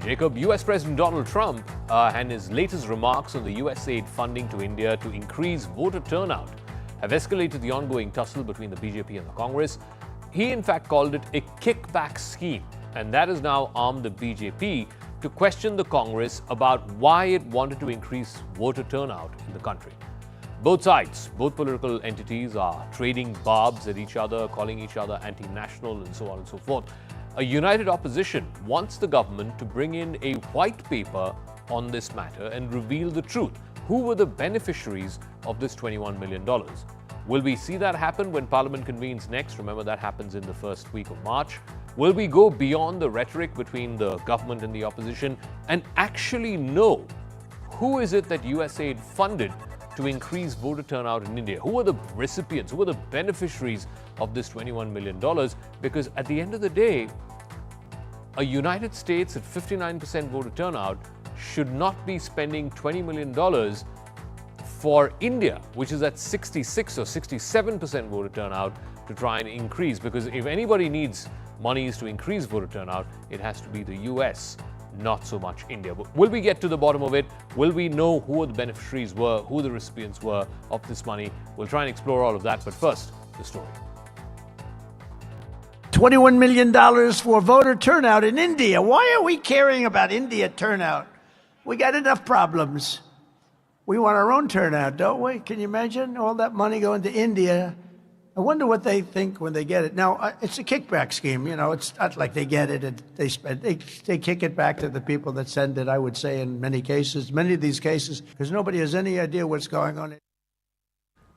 Jacob, US President Donald Trump and his latest remarks on the USAID funding to India to increase voter turnout have escalated the ongoing tussle between the BJP and the Congress. He in fact called it a kickback scheme, and that has now armed the BJP to question the Congress about why it wanted to increase voter turnout in the country. Both sides, both political entities are trading barbs at each other, calling each other anti-national and so on and so forth. A united opposition wants the government to bring in a white paper on this matter and reveal the truth. Who were the beneficiaries of this $21 million? Will we see that happen when Parliament convenes next? Remember, that happens in the first week of March. Will we go beyond the rhetoric between the government and the opposition and actually know who is it that USAID funded to increase voter turnout in India? Who are the recipients? Who are the beneficiaries of this $21 million? Because at the end of the day, a United States at 59% voter turnout should not be spending $20 million for India, which is at 66 or 67% voter turnout, to try and increase. Because if anybody needs monies to increase voter turnout, it has to be the US, not so much India. But will we get to the bottom of it? Will we know who the beneficiaries were, who the recipients were of this money? We'll try and explore all of that. But first, the story. $21 million for voter turnout in India. Why are we caring about India turnout? We got enough problems. We want our own turnout, don't we? Can you imagine all that money going to India? I wonder what they think when they get it. Now, it's a kickback scheme. You know, it's not like they get it and they spend. They kick it back to the people that send it, I would say, in many of these cases, because nobody has any idea what's going on.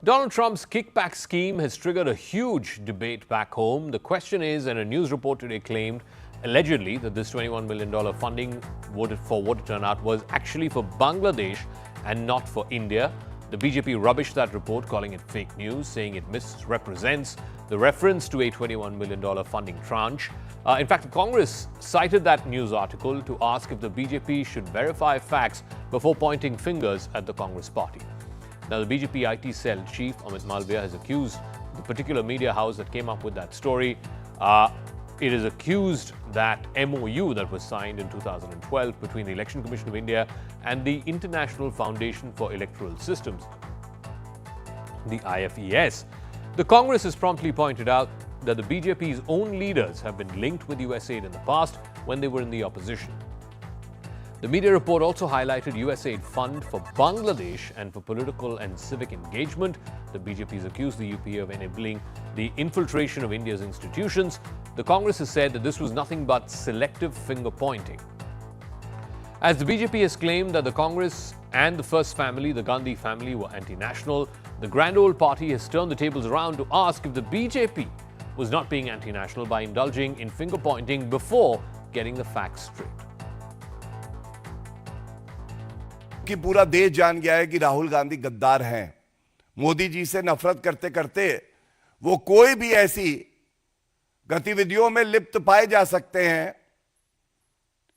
Donald Trump's kickback scheme has triggered a huge debate back home. The question is, and a news report today claimed, allegedly, that this $21 million funding for voter turnout was actually for Bangladesh and not for India. The BJP rubbished that report, calling it fake news, saying it misrepresents the reference to a $21 million funding tranche. In fact, the Congress cited that news article to ask if the BJP should verify facts before pointing fingers at the Congress party. Now, the BJP IT cell chief, Amit Malviya, has accused the particular media house that came up with that story. It is accused that MOU that was signed in 2012 between the Election Commission of India and the International Foundation for Electoral Systems, the IFES. The Congress has promptly pointed out that the BJP's own leaders have been linked with USAID in the past when they were in the opposition. The media report also highlighted USAID fund for Bangladesh and for political and civic engagement. The BJP has accused the UP of enabling the infiltration of India's institutions. The Congress has said that this was nothing but selective finger-pointing. As the BJP has claimed that the Congress and the first family, the Gandhi family, were anti-national, the grand old party has turned the tables around to ask if the BJP was not being anti-national by indulging in finger-pointing before getting the facts straight. कि पूरा देश जान गया है कि राहुल गांधी गद्दार हैं। मोदी जी से नफरत करते करते वो कोई भी ऐसी गतिविधियों में लिप्त पाए जा सकते हैं,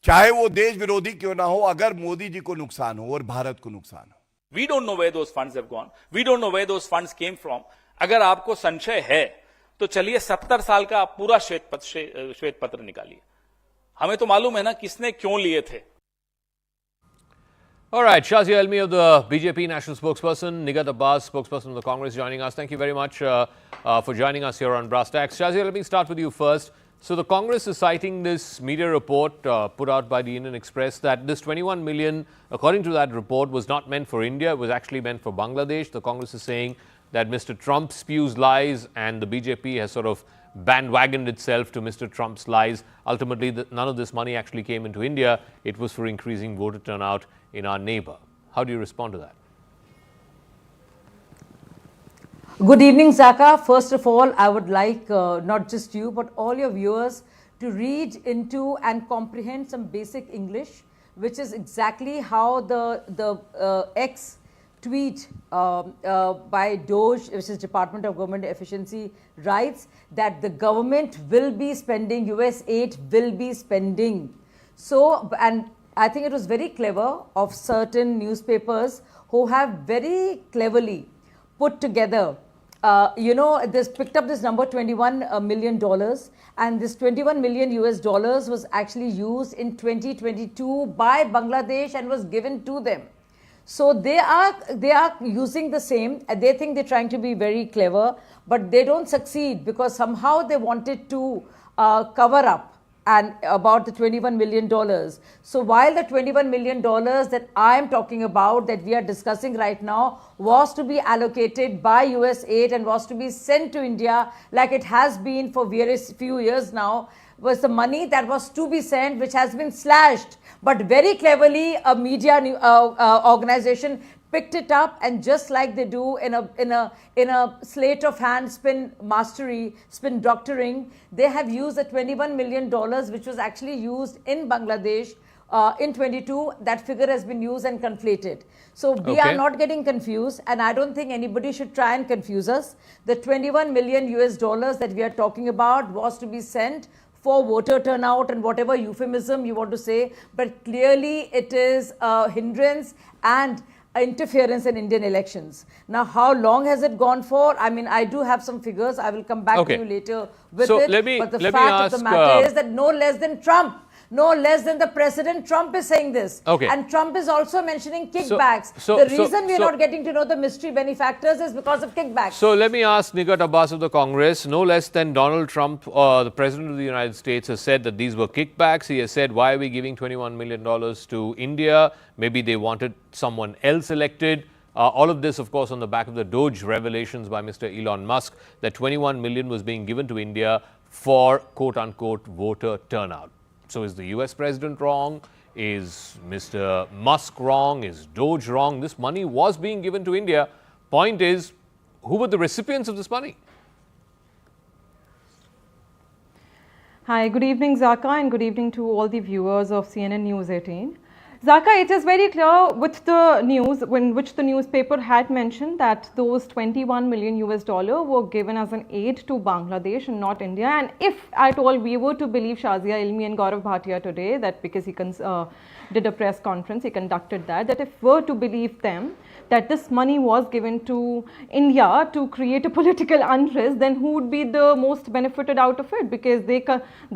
चाहे वो देश विरोधी क्यों ना हो, अगर मोदी जी को नुकसान हो और भारत को नुकसान हो। We don't know where those funds have gone. We don't know where those funds came from. अगर आपको संशय है तो चलिए 70 साल का आप पूरा श्वेत पत्र निकालिए। हमें तो मालूम है ना किसने क्यों लिए थे। All right, Shazia Elmi of the BJP National Spokesperson, Nigat Abbas, spokesperson of the Congress, joining us. Thank you very much for joining us here on Brass Tacks. Shazia, let me start with you first. So the Congress is citing this media report put out by the Indian Express that this 21 million, according to that report, was not meant for India. It was actually meant for Bangladesh. The Congress is saying that Mr. Trump spews lies and the BJP has sort of bandwagoned itself to Mr. Trump's lies. Ultimately, none of this money actually came into India. It was for increasing voter turnout in our neighbor. How do you respond to that? Good evening, Zaka. First of all, I would like not just you, but all your viewers to read into and comprehend some basic English, which is exactly how the X tweet by DOGE, which is Department of Government Efficiency, writes that the government will be spending, USAID will be spending. So, and I think it was very clever of certain newspapers who have very cleverly put together this picked up this number $21 million, and this 21 million US dollars was actually used in 2022 by Bangladesh and was given to them. So they are using the same, and they think they're trying to be very clever, but they don't succeed because somehow they wanted to cover up and about the $21 million. So while the $21 million that I am talking about, that we are discussing right now, was to be allocated by USAID and was to be sent to India like it has been for various few years now, was the money that was to be sent, which has been slashed. But very cleverly, a media organization picked it up, and just like they do in a slate of hand spin doctoring, they have used the $21 million, which was actually used in Bangladesh in 22. That figure has been used and conflated. So we are not getting confused, and I don't think anybody should try and confuse us. The 21 million US dollars that we are talking about was to be sent for voter turnout and whatever euphemism you want to say, but clearly it is a hindrance and interference in Indian elections. Now, how long has it gone for? I mean, I do have some figures. I will come back to you later with it. But the fact of the matter is that no less than Trump, no less than the President Trump is saying this. And Trump is also mentioning kickbacks. The reason we are not getting to know the mystery benefactors is because of kickbacks. So let me ask Nigat Abbas of the Congress. No less than Donald Trump, the President of the United States, has said that these were kickbacks. He has said, why are we giving $21 million to India? Maybe they wanted someone else elected. All of this, of course, on the back of the Doge revelations by Mr. Elon Musk, that 21 million was being given to India for quote-unquote voter turnout. So is the US president wrong? Is Mr. Musk wrong? Is Doge wrong? This money was being given to India. Point is, who were the recipients of this money? Hi, good evening, Zaka, and good evening to all the viewers of CNN News 18. Zaka, it is very clear with the news, which the newspaper had mentioned that those 21 million US dollar were given as an aid to Bangladesh and not India. And if at all we were to believe Shazia Ilmi and Gaurav Bhatia today, that because he did a press conference, he conducted that if were to believe them, that this money was given to India to create a political unrest, then who would be the most benefited out of it? Because the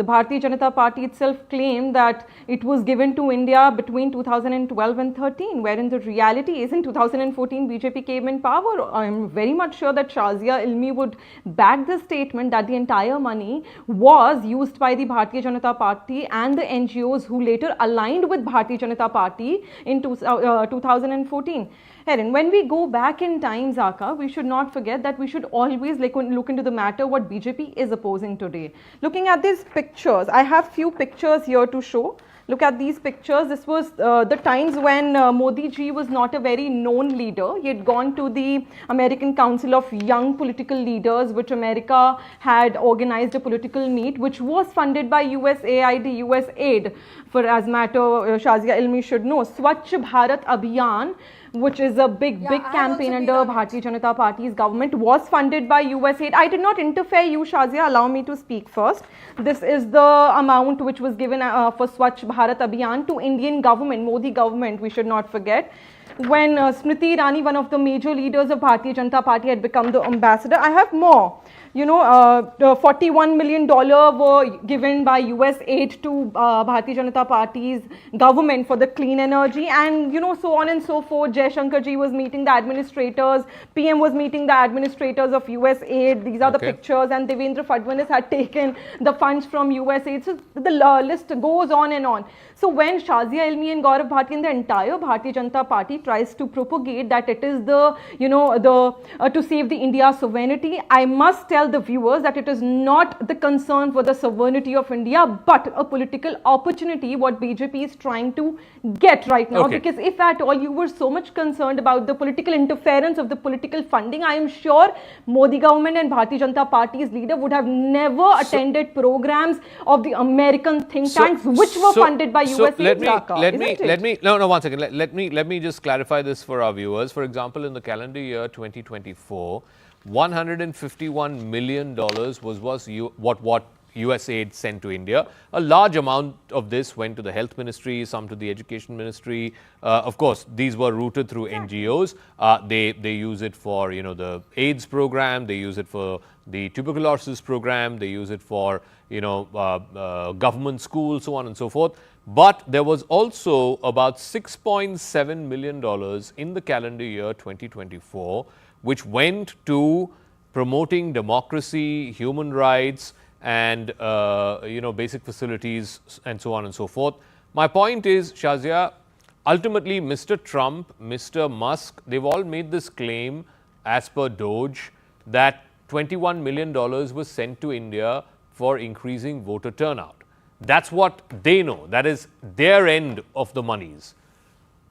Bharatiya Janata Party itself claimed that it was given to India between 2012 and 13, wherein the reality is in 2014 BJP came in power. I am very much sure that Shazia Ilmi would back the statement that the entire money was used by the Bharatiya Janata Party and the NGOs who later aligned with Bharatiya Janata Party in 2014. Herin, when we go back in time, Zaka, we should not forget that we should always look into the matter what BJP is opposing today. Looking at these pictures, I have few pictures here to show. Look at these pictures. This was the times when Modi ji was not a very known leader. He had gone to the American Council of Young Political Leaders, which America had organized a political meet, which was funded by USAID, for as matter Shazia Ilmi should know. Swachh Bharat Abhiyan, which is a big campaign under Bharatiya Janata Party's government, was funded by USAID. I did not interfere you, Shazia. Allow me to speak first. This is the amount which was given for Swachh Bharat Abhiyan to Indian government, Modi government, we should not forget. When Smriti Irani, one of the major leaders of Bharatiya Janata Party, had become the ambassador. I have more. $41 million were given by USAID to Bharatiya Janata Party's government for the clean energy, and so on and so forth. Jaishankar ji was meeting the administrators, PM was meeting the administrators of USAID. These are the pictures, and Devendra Fadnavis had taken the funds from USAID. So the list goes on and on. So when Shazia Ilmi and Gaurav Bhatia and the entire Bharatiya Janata Party tries to propagate that it is the, to save the India sovereignty, I must tell the viewers that it is not the concern for the sovereignty of India, but a political opportunity what BJP is trying to get right now. Because if at all you were so much concerned about the political interference of the political funding, I am sure Modi government and Bharatiya Janata Party's leader would have never attended programs of the American think tanks which were funded by USAID. Let me just clarify this for our viewers. For example, in the calendar year 2024, $151 million was what USAID sent to India. A large amount of this went to the health ministry, some to the education ministry. Of course, these were routed through NGOs. They use it for, the AIDS program. They use it for the tuberculosis program. They use it for, government schools, so on and so forth. But there was also about $6.7 million in the calendar year 2024, which went to promoting democracy, human rights, and basic facilities, and so on and so forth. My point is, Shazia, ultimately, Mr. Trump, Mr. Musk, they've all made this claim, as per Doge, that $21 million was sent to India for increasing voter turnout. That's what they know. That is their end of the monies.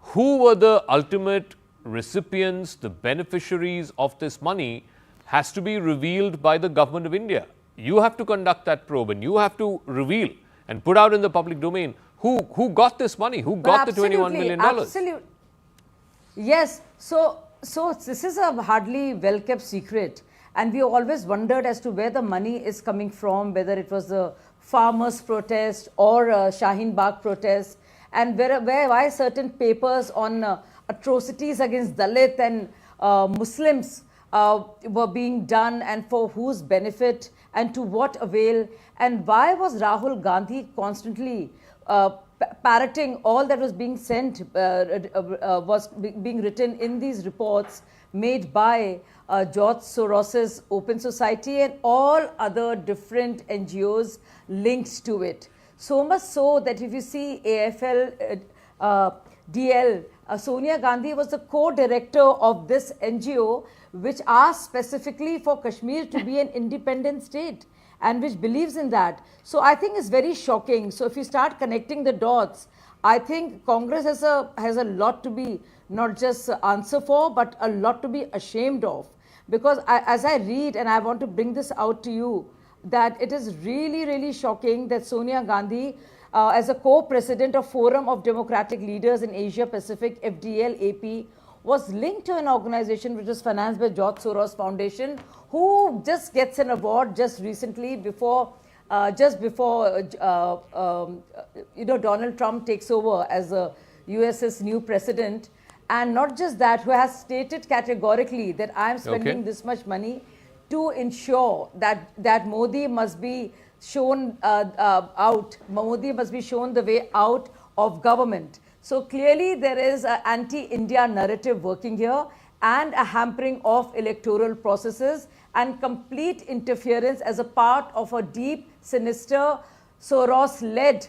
Who were the ultimate recipients, the beneficiaries of this money, has to be revealed by the government of India. You have to conduct that probe, and you have to reveal and put out in the public domain who got this money, who got the $21 million. Absolutely. Yes. So this is a hardly well-kept secret. And we always wondered as to where the money is coming from, whether it was the farmers' protest or Shaheen Bagh protest, and why certain papers on atrocities against Dalit and Muslims were being done, and for whose benefit and to what avail, and why was Rahul Gandhi constantly parroting all that was being sent, was being written in these reports made by George Soros's Open Society and all other different NGOs linked to it. So much so that if you see AFL, DL, Sonia Gandhi was the co-director of this NGO, which asked specifically for Kashmir to be an independent state and which believes in that. So I think it's very shocking. So if you start connecting the dots, I think Congress has a lot to be not just answer for, but a lot to be ashamed of. Because as I read, and I want to bring this out to you, that it is really, really shocking that Sonia Gandhi, as a co-president of Forum of Democratic Leaders in Asia Pacific, FDL AP, was linked to an organization which was financed by George Soros Foundation, who just gets an award just recently before Donald Trump takes over as the US's new president. And not just that, who has stated categorically that I am spending this much money to ensure that Modi must be shown out. Modi must be shown the way out of government. So clearly there is an anti-India narrative working here, and a hampering of electoral processes and complete interference as a part of a deep, sinister, Soros-led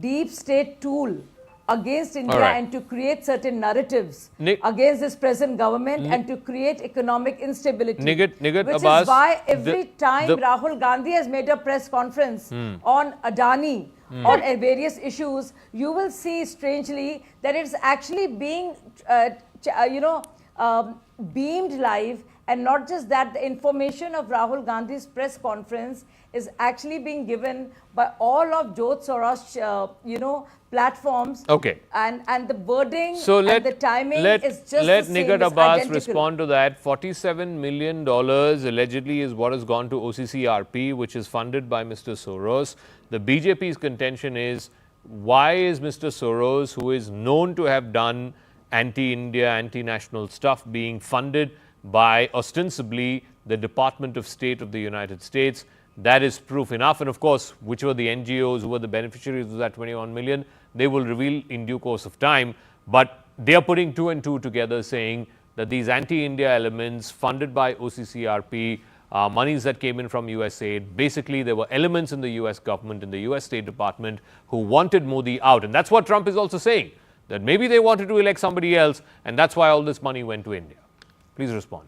deep state tool against India, and to create certain narratives against this present government and to create economic instability. Which is why every time Rahul Gandhi has made a press conference on Adani or various issues, you will see strangely that it's actually being beamed live. And not just that, the information of Rahul Gandhi's press conference is actually being given by all of George Soros, platforms. Okay. And the wording and the timing is just the same. Let Nigat Abbas respond to that. $47 million allegedly is what has gone to OCCRP, which is funded by Mr. Soros. The BJP's contention is, why is Mr. Soros, who is known to have done anti-India, anti-national stuff, being funded by ostensibly the Department of State of the United States? That is proof enough. And of course, which were the NGOs who were the beneficiaries of that 21 million, they will reveal in due course of time. But they are putting two and two together, saying that these anti-India elements funded by OCCRP, monies that came in from USAID, basically there were elements in the US government, in the US State Department, who wanted Modi out. And that's what Trump is also saying, that maybe they wanted to elect somebody else, and that's why all this money went to India. Please respond.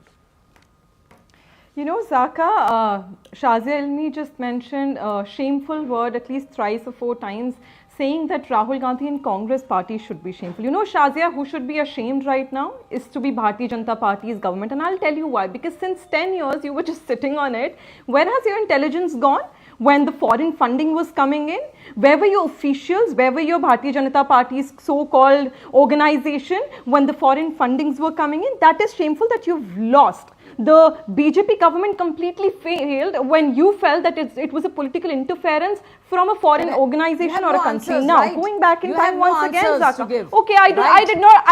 Zaka, Shazia Ilmi just mentioned a shameful word at least thrice or four times, saying that Rahul Gandhi and Congress party should be shameful. Shazia, who should be ashamed right now is to be Bharatiya Janata Party's government. And I'll tell you why. Because since 10 years, you were just sitting on it. Where has your intelligence gone? When the foreign funding was coming in, where were your officials, where were your Bharatiya Janata Party's so-called organization when the foreign fundings were coming in? That is shameful that you've lost. the BJP government completely failed when you felt that it was a political interference from a foreign organization or a country. Answers, Now, right? going back in You time have no once again, answers to Zaka. give. Okay, I Right? did not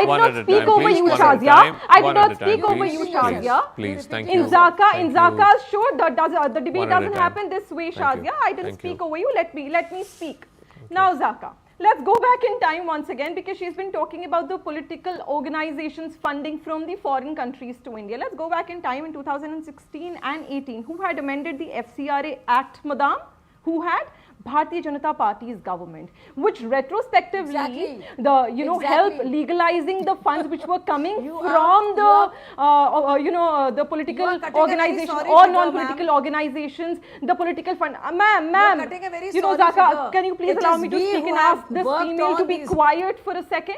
one at a speak time, over please. you, One at a Shazia. time. I did One not at a speak time, over please. you, Please. Shazia. Please, thank In you. Zaka, Thank you. Zaka's show, the debate One at a doesn't time. happen this way, Thank you. Shazia. I didn't Thank speak you. over you. Let me speak. Now, Zaka, let's go back in time once again, because she's been talking about the political organizations funding from the foreign countries to India. Let's go back in time in 2016 and 18. Who had amended the FCRA Act, Madam? Who had? Bharatiya Janata Party's government, which retrospectively, Exactly. help legalizing the funds which were coming You from are- the political You are cutting a very organization sorry or figure, non-political organizations, the political fund. Ma'am, cutting a very you know, sorry Zaka, figure. can you please It allow is me to we speak who and have ask this worked female to on be these- quiet for a second?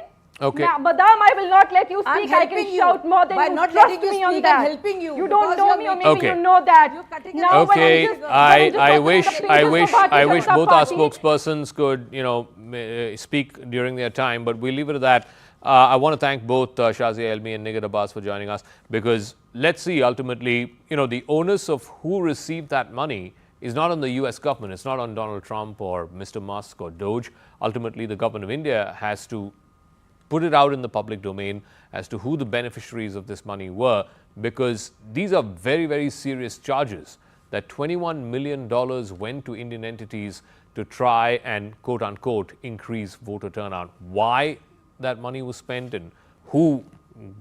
Okay. Madam, I will not let you I'm speak. I can helping you. shout more than By you. not Trust letting you me on speak, that. I'm helping you You don't because know you're me, or making- maybe Okay. you know that. You're cutting Now, it when off. I'm Okay, just- when I'm I just talking wish about the I pages wish of Bharatiya I wish Janata both our Party. spokespersons could speak during their time, but we'll leave it at that. I want to thank both Shazia Elmi and Nighat Abbas for joining us, because let's see, ultimately, the onus of who received that money is not on the US government. It's not on Donald Trump or Mr. Musk or Doge. Ultimately, the government of India has to put it out in the public domain as to who the beneficiaries of this money were, because these are very, very serious charges that $21 million went to Indian entities to try and, quote unquote, increase voter turnout. Why that money was spent and who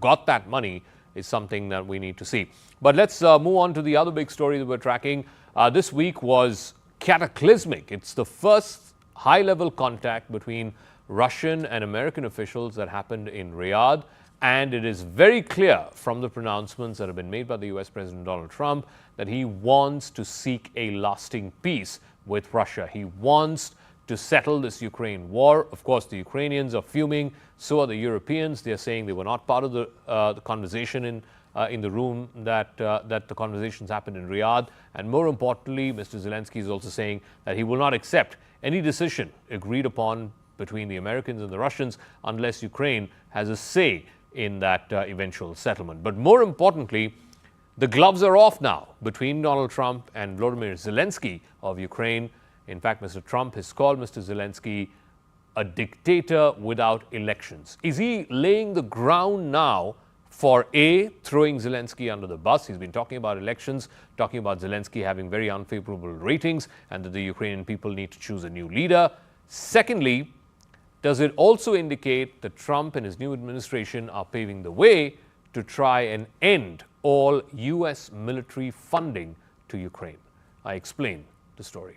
got that money is something that we need to see. But let's move on to the other big story that we're tracking. This week was cataclysmic. It's the first high-level contact between Russian and American officials that happened in Riyadh, and it is very clear from the pronouncements that have been made by the US President Donald Trump that he wants to seek a lasting peace with Russia. He wants to settle this Ukraine war. Of course, the Ukrainians are fuming, so are the Europeans. They're saying they were not part of the conversation in the room that the conversations happened in Riyadh. And more importantly, Mr. Zelensky is also saying that he will not accept any decision agreed upon between the Americans and the Russians unless Ukraine has a say in that eventual settlement. But more importantly, the gloves are off now between Donald Trump and Volodymyr Zelensky of Ukraine. In fact, Mr. Trump has called Mr. Zelensky a dictator without elections. Is he laying the ground now for throwing Zelensky under the bus? He's been talking about elections, talking about Zelensky having very unfavorable ratings and that the Ukrainian people need to choose a new leader. Secondly, does it also indicate that Trump and his new administration are paving the way to try and end all US military funding to Ukraine? I explain the story.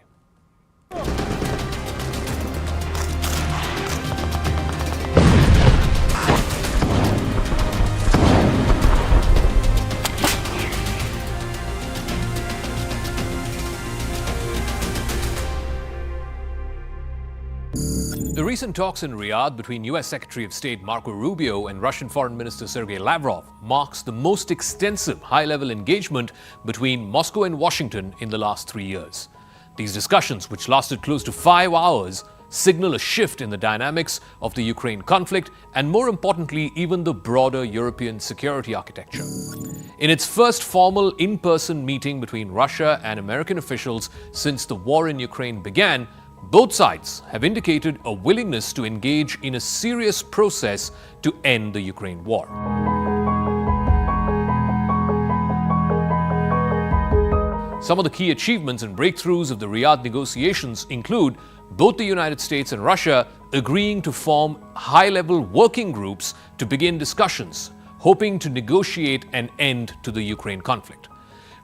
The recent talks in Riyadh between US Secretary of State Marco Rubio and Russian Foreign Minister Sergei Lavrov marks the most extensive high-level engagement between Moscow and Washington in the last 3 years. These discussions, which lasted close to 5 hours, signal a shift in the dynamics of the Ukraine conflict and, more importantly, even the broader European security architecture. In its first formal in-person meeting between Russia and American officials since the war in Ukraine began, both sides have indicated a willingness to engage in a serious process to end the Ukraine war. Some of the key achievements and breakthroughs of the Riyadh negotiations include both the United States and Russia agreeing to form high-level working groups to begin discussions, hoping to negotiate an end to the Ukraine conflict.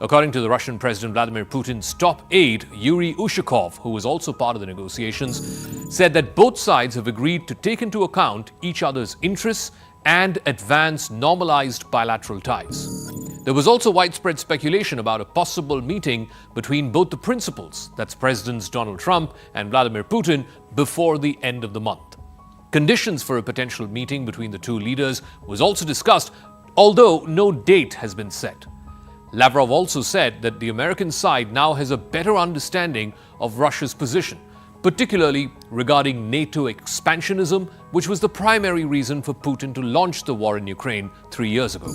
According to the Russian President Vladimir Putin's top aide, Yuri Ushakov, who was also part of the negotiations, said that both sides have agreed to take into account each other's interests and advance normalized bilateral ties. There was also widespread speculation about a possible meeting between both the principals, that's Presidents Donald Trump and Vladimir Putin, before the end of the month. Conditions for a potential meeting between the two leaders was also discussed, although no date has been set. Lavrov also said that the American side now has a better understanding of Russia's position, particularly regarding NATO expansionism, which was the primary reason for Putin to launch the war in Ukraine 3 years ago.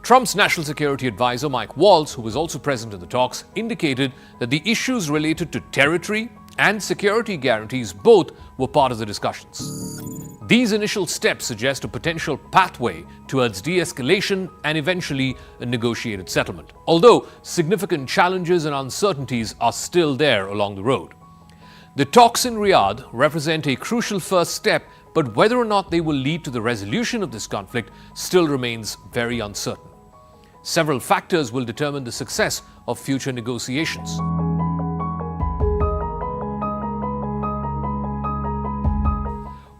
Trump's national security advisor, Mike Waltz, who was also present at the talks, indicated that the issues related to territory and security guarantees both were part of the discussions. These initial steps suggest a potential pathway towards de-escalation and eventually a negotiated settlement, although significant challenges and uncertainties are still there along the road. The talks in Riyadh represent a crucial first step, but whether or not they will lead to the resolution of this conflict still remains very uncertain. Several factors will determine the success of future negotiations.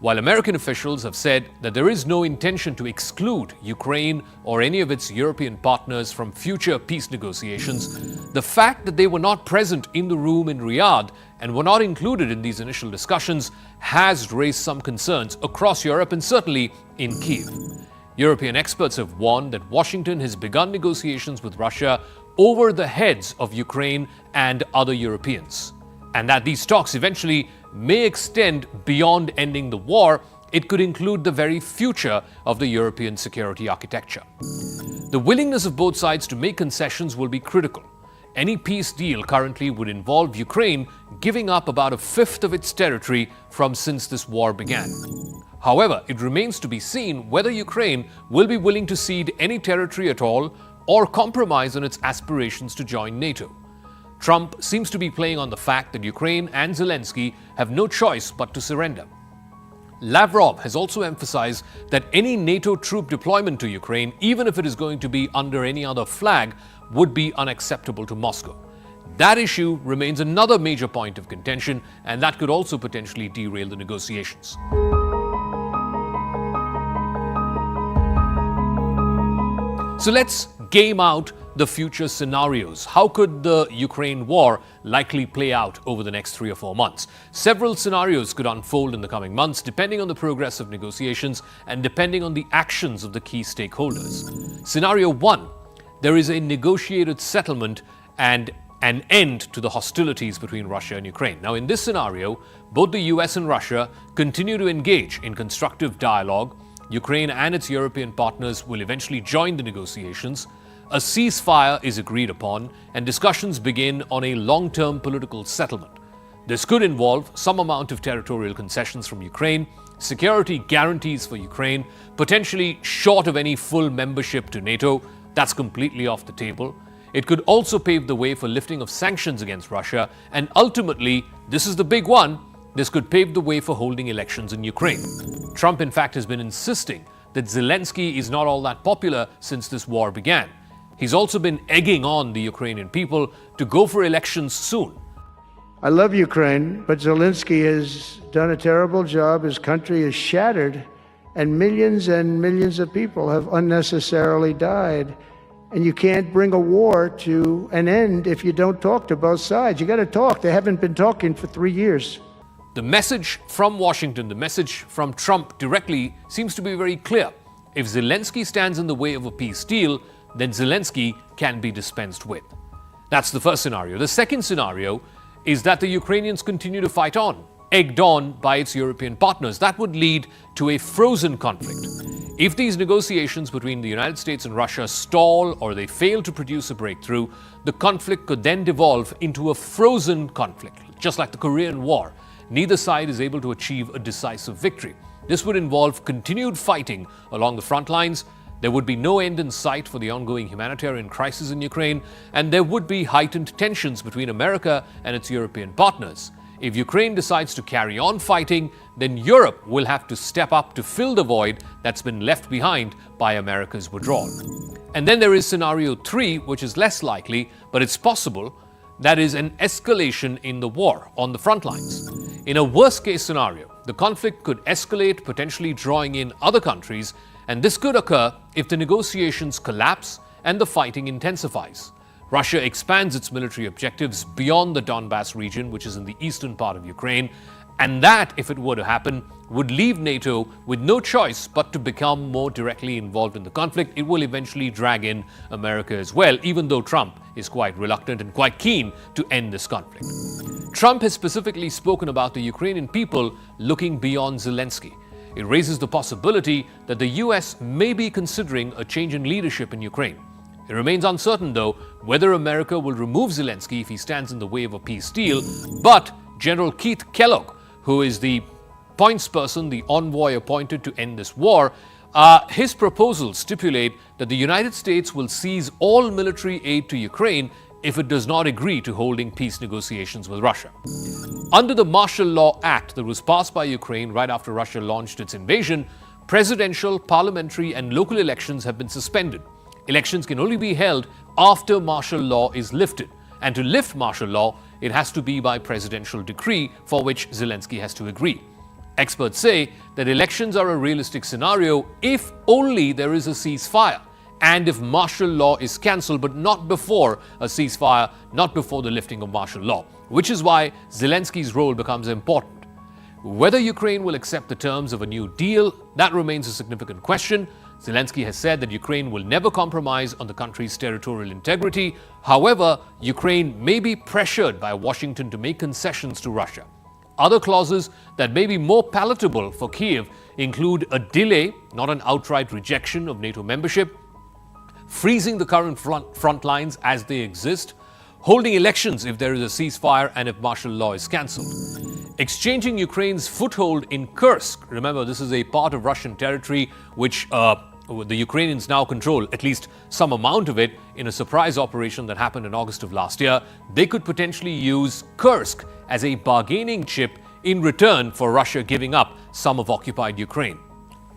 While American officials have said that there is no intention to exclude Ukraine or any of its European partners from future peace negotiations, the fact that they were not present in the room in Riyadh and were not included in these initial discussions has raised some concerns across Europe and certainly in Kyiv. European experts have warned that Washington has begun negotiations with Russia over the heads of Ukraine and other Europeans, and that these talks eventually may extend beyond ending the war. It could include the very future of the European security architecture. The willingness of both sides to make concessions will be critical. Any peace deal currently would involve Ukraine giving up about a fifth of its territory from since this war began. However, it remains to be seen whether Ukraine will be willing to cede any territory at all or compromise on its aspirations to join NATO. Trump seems to be playing on the fact that Ukraine and Zelensky have no choice but to surrender. Lavrov has also emphasized that any NATO troop deployment to Ukraine, even if it is going to be under any other flag, would be unacceptable to Moscow. That issue remains another major point of contention, and that could also potentially derail the negotiations. So let's game out the future scenarios. How could the Ukraine war likely play out over the next 3 or 4 months? Several scenarios could unfold in the coming months, depending on the progress of negotiations and depending on the actions of the key stakeholders. Scenario 1, there is a negotiated settlement and an end to the hostilities between Russia and Ukraine. Now, in this scenario, both the US and Russia continue to engage in constructive dialogue. Ukraine and its European partners will eventually join the negotiations. A ceasefire is agreed upon, and discussions begin on a long-term political settlement. This could involve some amount of territorial concessions from Ukraine, security guarantees for Ukraine, potentially short of any full membership to NATO. That's completely off the table. It could also pave the way for lifting of sanctions against Russia, and ultimately, this is the big one, this could pave the way for holding elections in Ukraine. Trump, in fact, has been insisting that Zelensky is not all that popular since this war began. He's also been egging on the Ukrainian people to go for elections soon. I love Ukraine, but Zelensky has done a terrible job. His country is shattered, and millions of people have unnecessarily died. And you can't bring a war to an end if you don't talk to both sides. You got to talk. They haven't been talking for 3 years. The message from Washington, the message from Trump directly seems to be very clear. If Zelensky stands in the way of a peace deal, then Zelensky can be dispensed with. That's the first scenario. The second scenario is that the Ukrainians continue to fight on, egged on by its European partners. That would lead to a frozen conflict. If these negotiations between the United States and Russia stall or they fail to produce a breakthrough, the conflict could then devolve into a frozen conflict, just like the Korean War. Neither side is able to achieve a decisive victory. This would involve continued fighting along the front lines. There would be no end in sight for the ongoing humanitarian crisis in Ukraine, and there would be heightened tensions between America and its European partners. If Ukraine decides to carry on fighting, then Europe will have to step up to fill the void that's been left behind by America's withdrawal. And then there is scenario 3, which is less likely, but it's possible. That is an escalation in the war on the front lines. In a worst-case scenario, the conflict could escalate, potentially drawing in other countries, and this could occur if the negotiations collapse and the fighting intensifies. Russia expands its military objectives beyond the Donbas region, which is in the eastern part of Ukraine, And that, if it were to happen, would leave NATO with no choice but to become more directly involved in the conflict. It will eventually drag in America as well, even though Trump is quite reluctant and quite keen to end this conflict. Trump has specifically spoken about the Ukrainian people looking beyond Zelensky. It raises the possibility that the US may be considering a change in leadership in Ukraine. It remains uncertain, though, whether America will remove Zelensky if he stands in the way of a peace deal, but General Keith Kellogg, who is the points person, the envoy appointed to end this war, his proposals stipulate that the United States will cease all military aid to Ukraine if it does not agree to holding peace negotiations with Russia. Under the Martial Law Act that was passed by Ukraine right after Russia launched its invasion, presidential, parliamentary, and local elections have been suspended. Elections can only be held after martial law is lifted. And to lift martial law, it has to be by presidential decree, for which Zelensky has to agree. Experts say that elections are a realistic scenario if only there is a ceasefire and if martial law is cancelled, but not before a ceasefire, not before the lifting of martial law, which is why Zelensky's role becomes important. Whether Ukraine will accept the terms of a new deal, that remains a significant question. Zelensky has said that Ukraine will never compromise on the country's territorial integrity. However, Ukraine may be pressured by Washington to make concessions to Russia. Other clauses that may be more palatable for Kyiv include a delay, not an outright rejection of NATO membership, freezing the current front lines as they exist, holding elections if there is a ceasefire and if martial law is cancelled, exchanging Ukraine's foothold in Kursk. Remember, this is a part of Russian territory which the Ukrainians now control, at least some amount of it, in a surprise operation that happened in August of last year. They could potentially use Kursk as a bargaining chip in return for Russia giving up some of occupied Ukraine.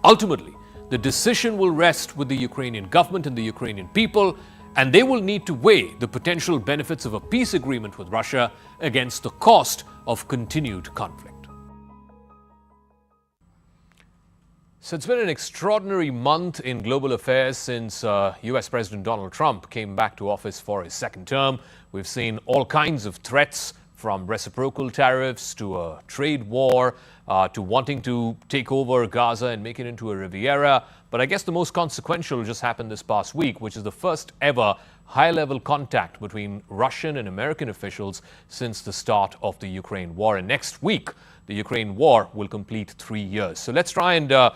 Ultimately, the decision will rest with the Ukrainian government and the Ukrainian people, and they will need to weigh the potential benefits of a peace agreement with Russia against the cost of continued conflict. So it's been an extraordinary month in global affairs since US President Donald Trump came back to office for his second term. We've seen all kinds of threats, from reciprocal tariffs to a trade war to wanting to take over Gaza and make it into a Riviera. But I guess the most consequential just happened this past week, which is the first ever high-level contact between Russian and American officials since the start of the Ukraine war. And next week, the Ukraine war will complete 3 years. So let's try and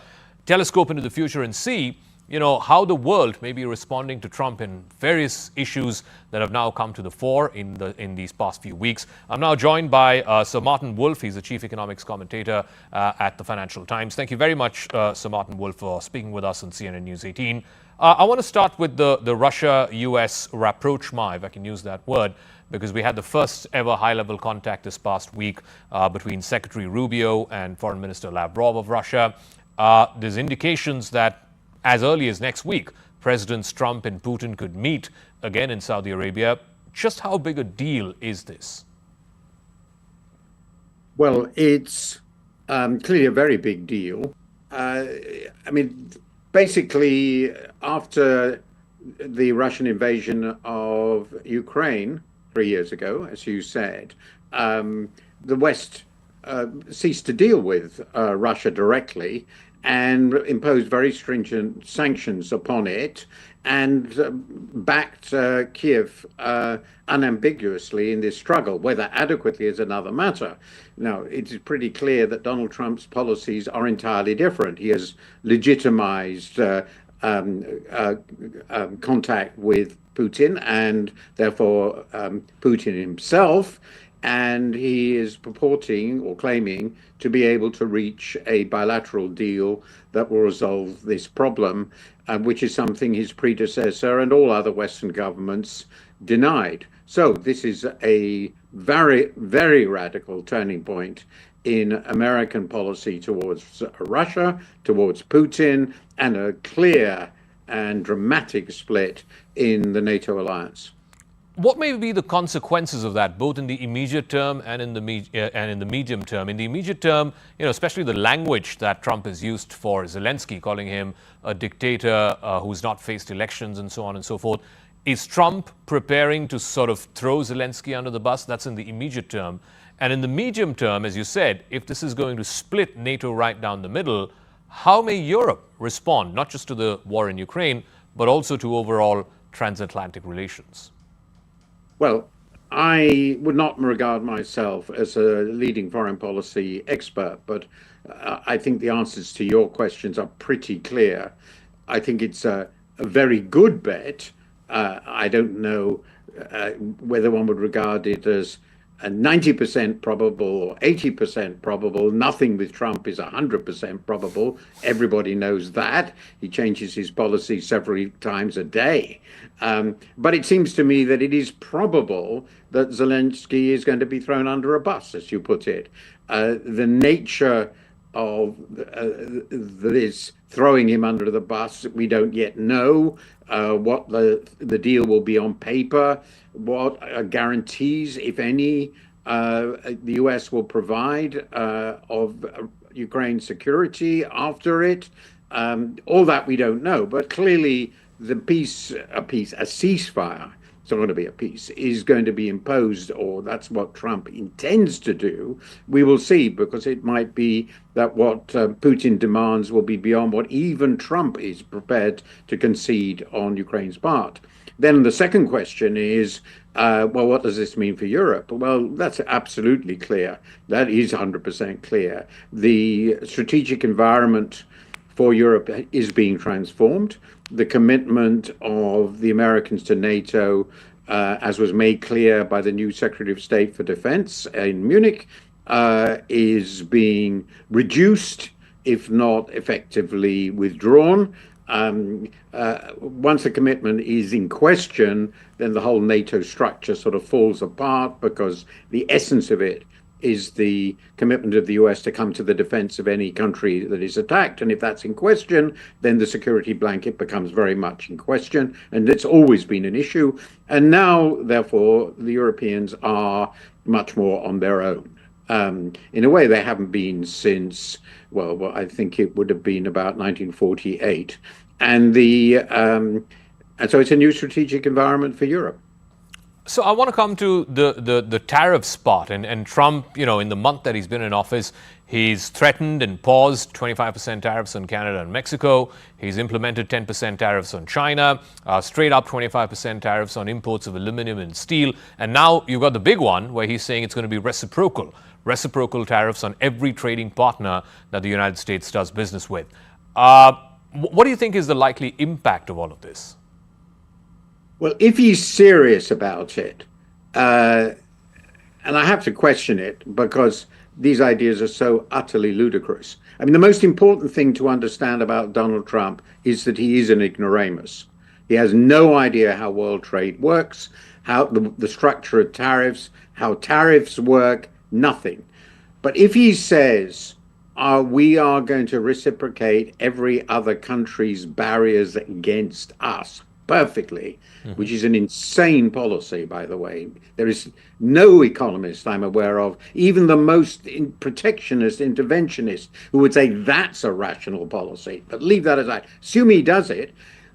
telescope into the future and see, how the world may be responding to Trump in various issues that have now come to the fore in these past few weeks. I'm now joined by Sir Martin Wolf. He's the chief economics commentator at the Financial Times. Thank you very much, Sir Martin Wolf, for speaking with us on CNN News 18. I want to start with the Russia-US rapprochement, if I can use that word, because we had the first ever high-level contact this past week between Secretary Rubio and Foreign Minister Lavrov of Russia. There's indications that as early as next week, Presidents Trump and Putin could meet again in Saudi Arabia. Just how big a deal is this? Well, it's clearly a very big deal. Basically, after the Russian invasion of Ukraine 3 years ago, as you said, the West ceased to deal with Russia directly and imposed very stringent sanctions upon it and backed Kiev unambiguously in this struggle. Whether adequately is another matter. Now, it is pretty clear that Donald Trump's policies are entirely different. He has legitimized contact with Putin and therefore Putin himself, and he is purporting or claiming to be able to reach a bilateral deal that will resolve this problem, which is something his predecessor and all other Western governments denied. So this is a very, very radical turning point in American policy towards Russia, towards Putin, and a clear and dramatic split in the NATO alliance. What may be the consequences of that, both in the immediate term and in the medium term? In the immediate term, especially the language that Trump has used for Zelensky, calling him a dictator who's not faced elections and so on and so forth. Is Trump preparing to sort of throw Zelensky under the bus? That's in the immediate term. And in the medium term, as you said, if this is going to split NATO right down the middle, how may Europe respond, not just to the war in Ukraine, but also to overall transatlantic relations? Well, I would not regard myself as a leading foreign policy expert, but I think the answers to your questions are pretty clear. I think it's a very good bet. I don't know whether one would regard it as a 90% probable or 80% probable. Nothing with Trump is 100% probable. Everybody knows that. He changes his policy several times a day. But it seems to me that it is probable that Zelensky is going to be thrown under a bus, as you put it. The nature of this throwing him under the bus, we don't yet know what the deal will be on paper, what guarantees, if any, the US will provide of Ukraine's security after it. All that we don't know, but clearly the a ceasefire, it's not going to be a peace, is going to be imposed, or that's what Trump intends to do. We will see, because it might be that what Putin demands will be beyond what even Trump is prepared to concede on Ukraine's part. Then the second question is, well, what does this mean for Europe? Well, that's absolutely clear. That is 100% clear. The strategic environment for Europe is being transformed. The commitment of the Americans to NATO, as was made clear by the new Secretary of State for Defense in Munich, is being reduced, if not effectively withdrawn. Once the commitment is in question, then the whole NATO structure sort of falls apart, because the essence of it is the commitment of the US to come to the defense of any country that is attacked. And if that's in question, then the security blanket becomes very much in question. And it's always been an issue. And now, therefore, the Europeans are much more on their own. In a way, they haven't been since, well, I think it would have been about 1948. And so it's a new strategic environment for Europe. So I want to come to the tariffs part, and Trump, in the month that he's been in office, he's threatened and paused 25% tariffs on Canada and Mexico. He's implemented 10% tariffs on China, straight up 25% tariffs on imports of aluminum and steel. And now you've got the big one where he's saying it's going to be reciprocal tariffs on every trading partner that the United States does business with. What do you think is the likely impact of all of this? Well, if he's serious about it, and I have to question it because these ideas are so utterly ludicrous. I mean, the most important thing to understand about Donald Trump is that he is an ignoramus. He has no idea how world trade works, how the structure of tariffs, how tariffs work, nothing. But if he says, we are going to reciprocate every other country's barriers against us perfectly, which is an insane policy, by the way. There is no economist I'm aware of, even the most protectionist, interventionist, who would say that's a rational policy. But leave that aside. Assume he does it.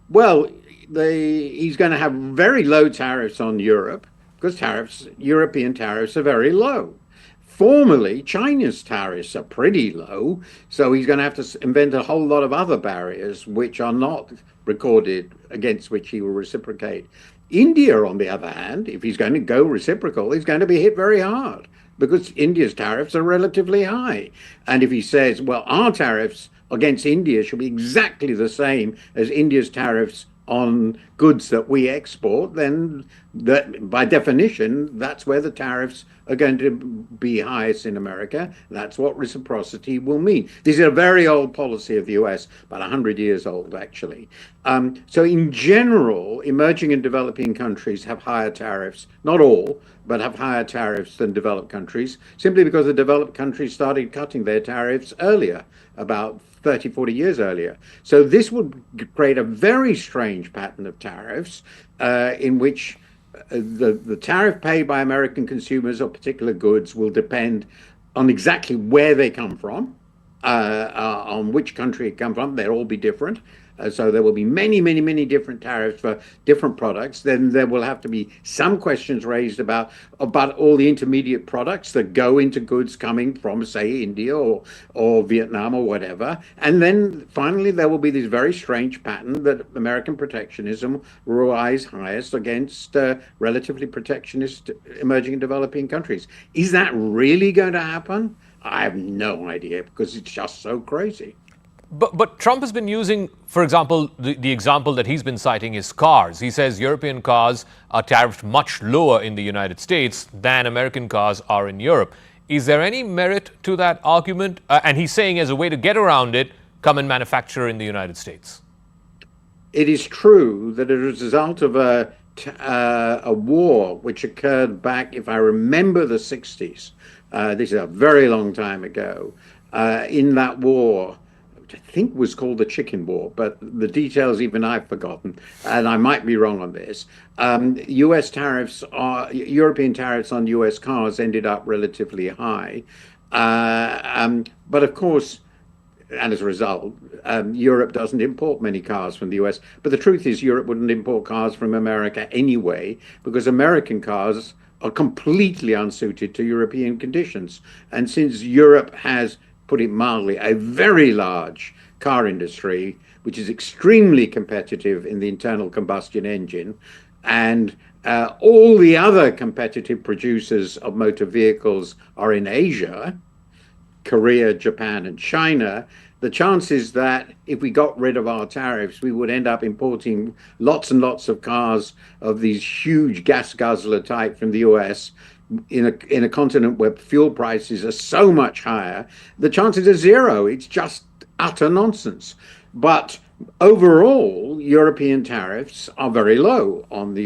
Well, he's going to have very low tariffs on Europe, because European tariffs are very low. Formally, China's tariffs are pretty low, so he's going to have to invent a whole lot of other barriers which are not recorded, against which he will reciprocate. India, on the other hand, if he's going to go reciprocal, he's going to be hit very hard, because India's tariffs are relatively high. And if he says, well, our tariffs against India should be exactly the same as India's tariffs on goods that we export, then by definition, that's where the tariffs are going to be highest in America. That's what reciprocity will mean. This is a very old policy of the US, about 100 years old, actually. So in general, emerging and developing countries have higher tariffs, not all, but have higher tariffs than developed countries, simply because the developed countries started cutting their tariffs earlier, about 30, 40 years earlier. So this would create a very strange pattern of tariffs in which the tariff paid by American consumers of particular goods will depend on exactly where they come from, on which country it comes from. They'll all be different. So there will be many, many, many different tariffs for different products. Then there will have to be some questions raised about all the intermediate products that go into goods coming from, say, India or Vietnam or whatever. And then finally, there will be this very strange pattern that American protectionism will rise highest against relatively protectionist emerging and developing countries. Is that really going to happen? I have no idea, because it's just so crazy. But Trump has been using, for example, the example that he's been citing is cars. He says European cars are tariffed much lower in the United States than American cars are in Europe. Is there any merit to that argument? And he's saying, as a way to get around it, come and manufacture in the United States. It is true that as a result of a war which occurred back, if I remember, the 60s, this is a very long time ago, in that war, which I think was called the Chicken War, but the details even I've forgotten, and I might be wrong on this. U.S. tariffs, European tariffs on U.S. cars ended up relatively high. But of course, and as a result, Europe doesn't import many cars from the US. But the truth is, Europe wouldn't import cars from America anyway, because American cars are completely unsuited to European conditions. And since Europe has, put it mildly, a very large car industry, which is extremely competitive in the internal combustion engine, and all the other competitive producers of motor vehicles are in Asia, Korea, Japan, and China, the chances that if we got rid of our tariffs, we would end up importing lots and lots of cars of these huge gas guzzler type from the US in a continent where fuel prices are so much higher, the chances are zero. It's just utter nonsense. But overall, European tariffs are very low on the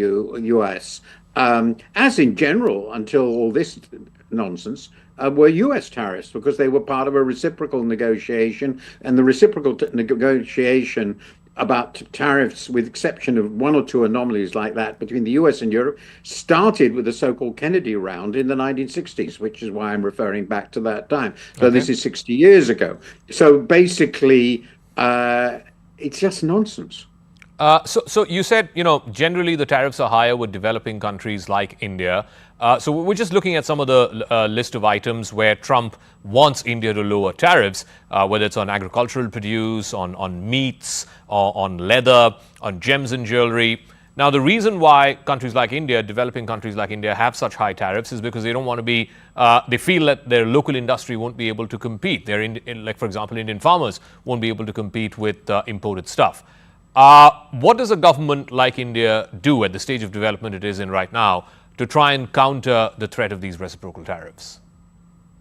US, as in general, until all this nonsense, were US tariffs, because they were part of a reciprocal negotiation, and the reciprocal negotiation about tariffs, with exception of one or two anomalies like that between the US and Europe, started with the so-called Kennedy round in the 1960s, which is why I'm referring back to that time. So okay. This is 60 years ago. So basically, it's just nonsense. So you said, generally the tariffs are higher with developing countries like India. So we're just looking at some of the list of items where Trump wants India to lower tariffs, whether it's on agricultural produce, on meats, or on leather, on gems and jewelry. Now, the reason why countries like India, developing countries like India, have such high tariffs is because they don't want to be, they feel that their local industry won't be able to compete. Like, for example, Indian farmers won't be able to compete with imported stuff. What does a government like India do at the stage of development it is in right now to try and counter the threat of these reciprocal tariffs?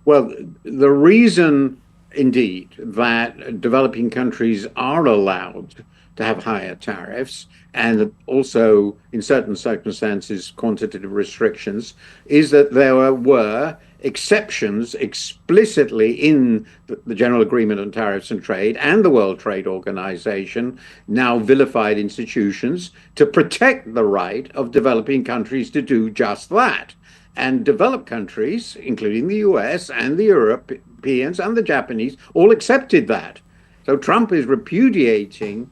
Well, the reason, indeed, that developing countries are allowed to have higher tariffs, and also, in certain circumstances, quantitative restrictions, is that there were exceptions explicitly in the General Agreement on Tariffs and Trade and the World Trade Organization, now vilified institutions, to protect the right of developing countries to do just that. And developed countries, including the US and the Europeans and the Japanese, all accepted that. So Trump is repudiating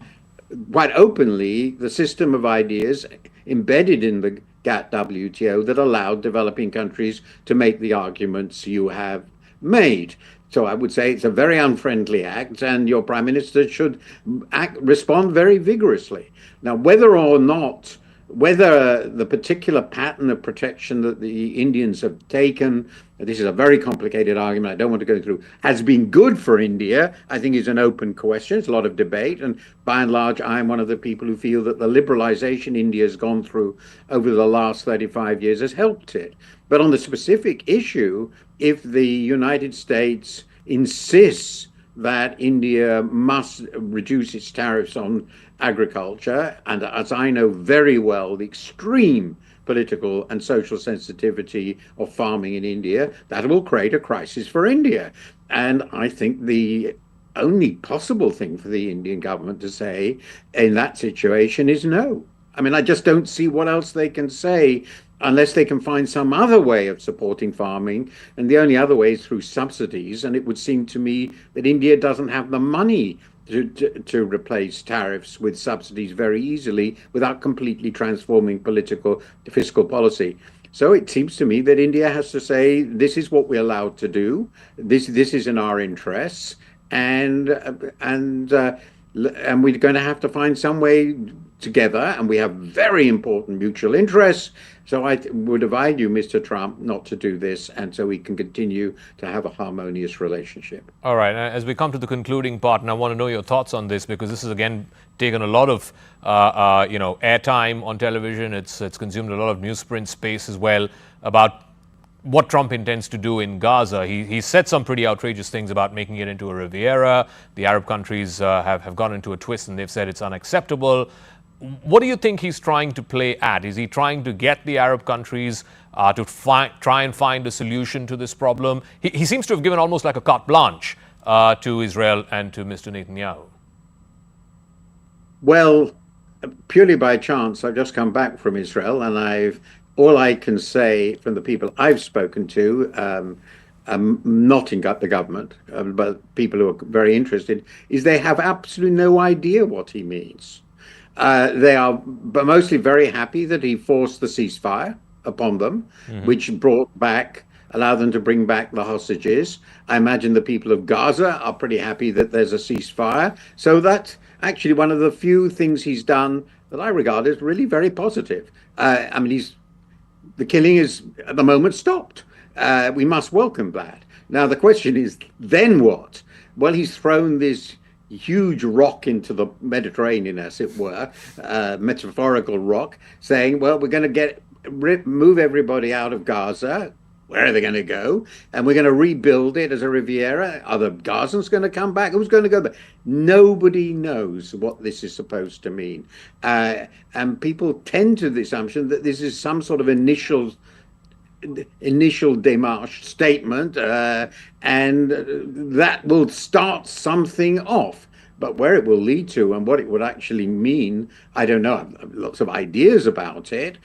quite openly the system of ideas embedded in the GATT WTO that allowed developing countries to make the arguments you have made. So I would say it's a very unfriendly act, and your prime minister should respond very vigorously. Now, whether the particular pattern of protection that the Indians have taken, this is a very complicated argument I don't want to go through, has been good for India, I think is an open question. It's a lot of debate. And by and large, I'm one of the people who feel that the liberalization India has gone through over the last 35 years has helped it. But on the specific issue, if the United States insists that India must reduce its tariffs on agriculture, and as I know very well, the extreme political and social sensitivity of farming in India, that will create a crisis for India. And I think the only possible thing for the Indian government to say in that situation is no. I mean, I just don't see what else they can say unless they can find some other way of supporting farming. And the only other way is through subsidies. And it would seem to me that India doesn't have the money to replace tariffs with subsidies very easily without completely transforming fiscal policy. So it seems to me that India has to say, this is what we're allowed to do. This is in our interests, and we're going to have to find some way together, and we have very important mutual interests. So I would advise you, Mr. Trump, not to do this, and so we can continue to have a harmonious relationship. All right. As we come to the concluding part, and I want to know your thoughts on this, because this has again taken a lot of airtime on television. It's consumed a lot of newsprint space as well about what Trump intends to do in Gaza. He said some pretty outrageous things about making it into a Riviera. The Arab countries have gone into a twist and they've said it's unacceptable. What do you think he's trying to play at? Is he trying to get the Arab countries to try and find a solution to this problem? He seems to have given almost like a carte blanche to Israel and to Mr. Netanyahu. Well, purely by chance, I've just come back from Israel, and all I can say from the people I've spoken to, not in the government, but people who are very interested, is they have absolutely no idea what he means. They are mostly very happy that he forced the ceasefire upon them, which allowed them to bring back the hostages. I imagine the people of Gaza are pretty happy that there's a ceasefire. So that's actually one of the few things he's done that I regard as really very positive. I mean, the killing is at the moment stopped. We must welcome that. Now, the question is, then what? Well, he's thrown this huge rock into the Mediterranean, as it were, metaphorical rock, saying, well, we're going to move everybody out of Gaza. Where are they going to go? And we're going to rebuild it as a Riviera. Are the Gazans going to come back? Who's going to go back? Nobody knows what this is supposed to mean. And people tend to the assumption that this is some sort of initial démarche statement, and that will start something off. But where it will lead to and what it would actually mean, I don't know. I have lots of ideas about it.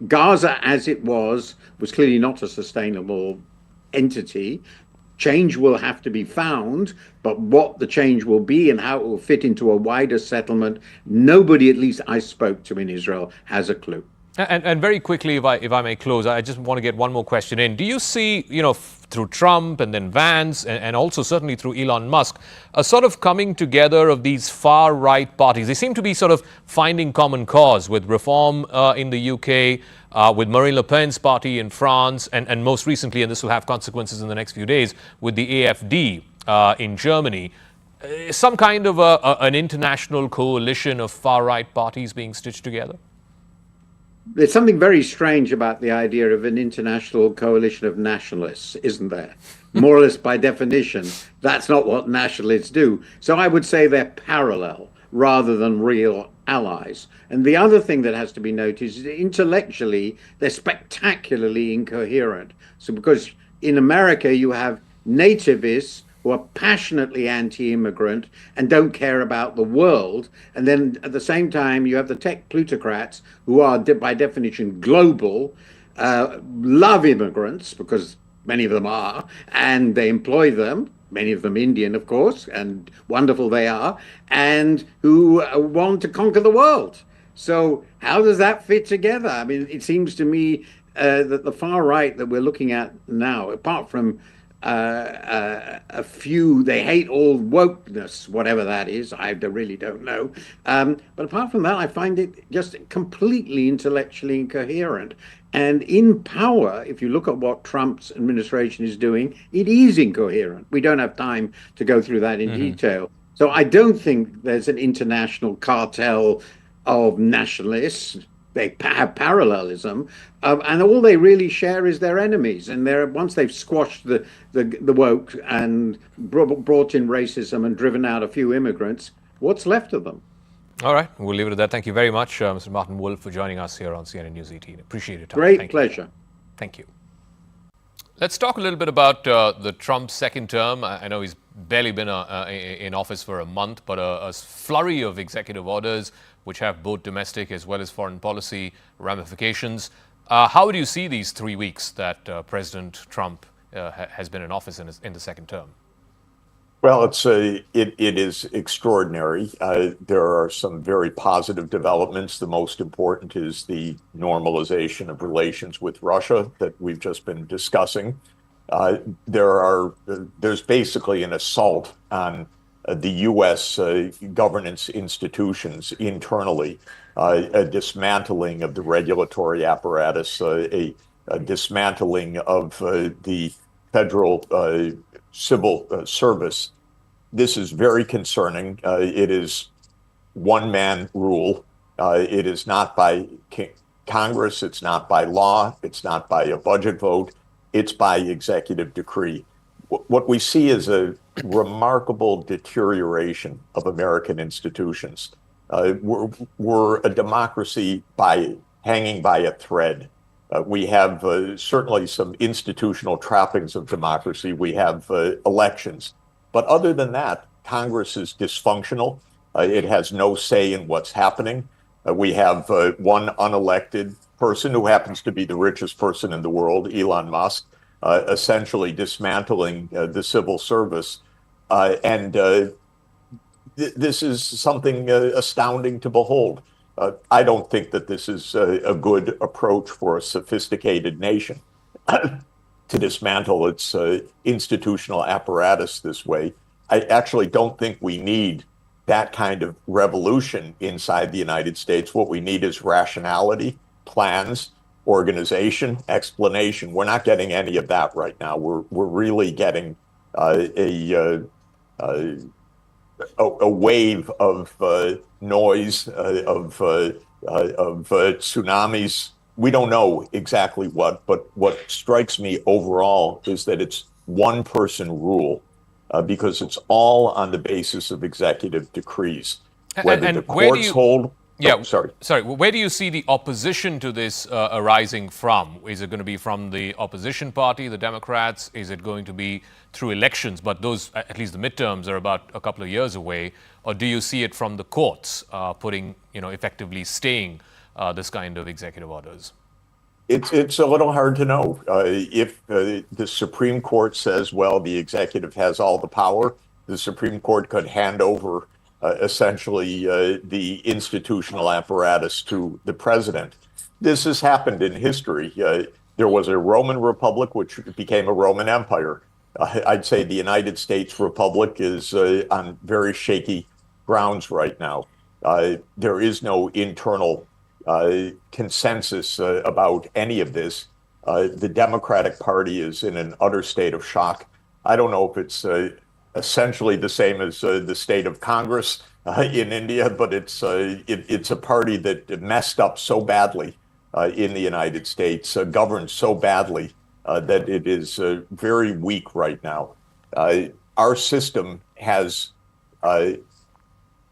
Gaza, as it was clearly not a sustainable entity. Change will have to be found, but what the change will be and how it will fit into a wider settlement, nobody, at least I spoke to in Israel, has a clue. And very quickly, if I may close, I just want to get one more question in. Do you see, through Trump and then Vance and also certainly through Elon Musk, a sort of coming together of these far-right parties? They seem to be sort of finding common cause with Reform in the UK, with Marine Le Pen's party in France, and most recently, and this will have consequences in the next few days, with the AfD in Germany. Some kind of an international coalition of far-right parties being stitched together? There's something very strange about the idea of an international coalition of nationalists, isn't there? More or less by definition, that's not what nationalists do. So I would say they're parallel rather than real allies. And the other thing that has to be noticed is that intellectually, they're spectacularly incoherent. So because in America, you have nativists who are passionately anti-immigrant and don't care about the world. And then at the same time, you have the tech plutocrats who are, by definition, global, love immigrants, because many of them are, and they employ them, many of them Indian, of course, and wonderful they are, and who want to conquer the world. So how does that fit together? I mean, it seems to me that the far right that we're looking at now, apart from a few, they hate all wokeness, whatever that is. I really don't know. But apart from that, I find it just completely intellectually incoherent. And in power, if you look at what Trump's administration is doing, it is incoherent. We don't have time to go through that in detail. So I don't think there's an international cartel of nationalists. They have parallelism, and all they really share is their enemies. And once they've squashed the woke and brought in racism and driven out a few immigrants, what's left of them? All right, we'll leave it at that. Thank you very much, Mr. Martin Wolf, for joining us here on CNN News 18. Appreciate your time. Great pleasure. Thank you. Let's talk a little bit about the Trump second term. I know he's barely been in office for a month, but a flurry of executive orders which have both domestic as well as foreign policy ramifications. How do you see these 3 weeks that President Trump has been in office in the second term? Well, it is extraordinary. There are some very positive developments. The most important is the normalization of relations with Russia that we've just been discussing. There's basically an assault on the U.S. Governance institutions internally, a dismantling of the regulatory apparatus, a dismantling of the federal civil service. This is very concerning. It is one-man rule. It is not by Congress. It's not by law. It's not by a budget vote. It's by executive decree. What we see is a remarkable deterioration of American institutions. We're a democracy hanging by a thread. We have certainly some institutional trappings of democracy. We have elections. But other than that, Congress is dysfunctional. It has no say in what's happening. We have one unelected person who happens to be the richest person in the world, Elon Musk, essentially dismantling the civil service. This is something astounding to behold. I don't think that this is a good approach for a sophisticated nation to dismantle its institutional apparatus this way. I actually don't think we need that kind of revolution inside the United States. What we need is rationality, plans, organization, explanation. We're not getting any of that right now. We're really getting a wave of noise, of tsunamis. We don't know exactly what, but what strikes me overall is that it's one person rule because it's all on the basis of executive decrees. Whether the courts hold. Yeah, sorry. Where do you see the opposition to this arising from? Is it going to be from the opposition party, the Democrats? Is it going to be through elections? But those, at least the midterms, are about a couple of years away. Or do you see it from the courts effectively staying this kind of executive orders? It's a little hard to know. If the Supreme Court says, well, the executive has all the power, the Supreme Court could hand over essentially the institutional apparatus to the president. This has happened in history. There was a Roman Republic, which became a Roman Empire. I'd say the United States Republic is on very shaky grounds right now. There is no internal consensus about any of this. The Democratic Party is in an utter state of shock. I don't know if it's essentially the same as the state of Congress in India, but it's a party that messed up so badly in the United States, governed so badly that it is very weak right now. Our system has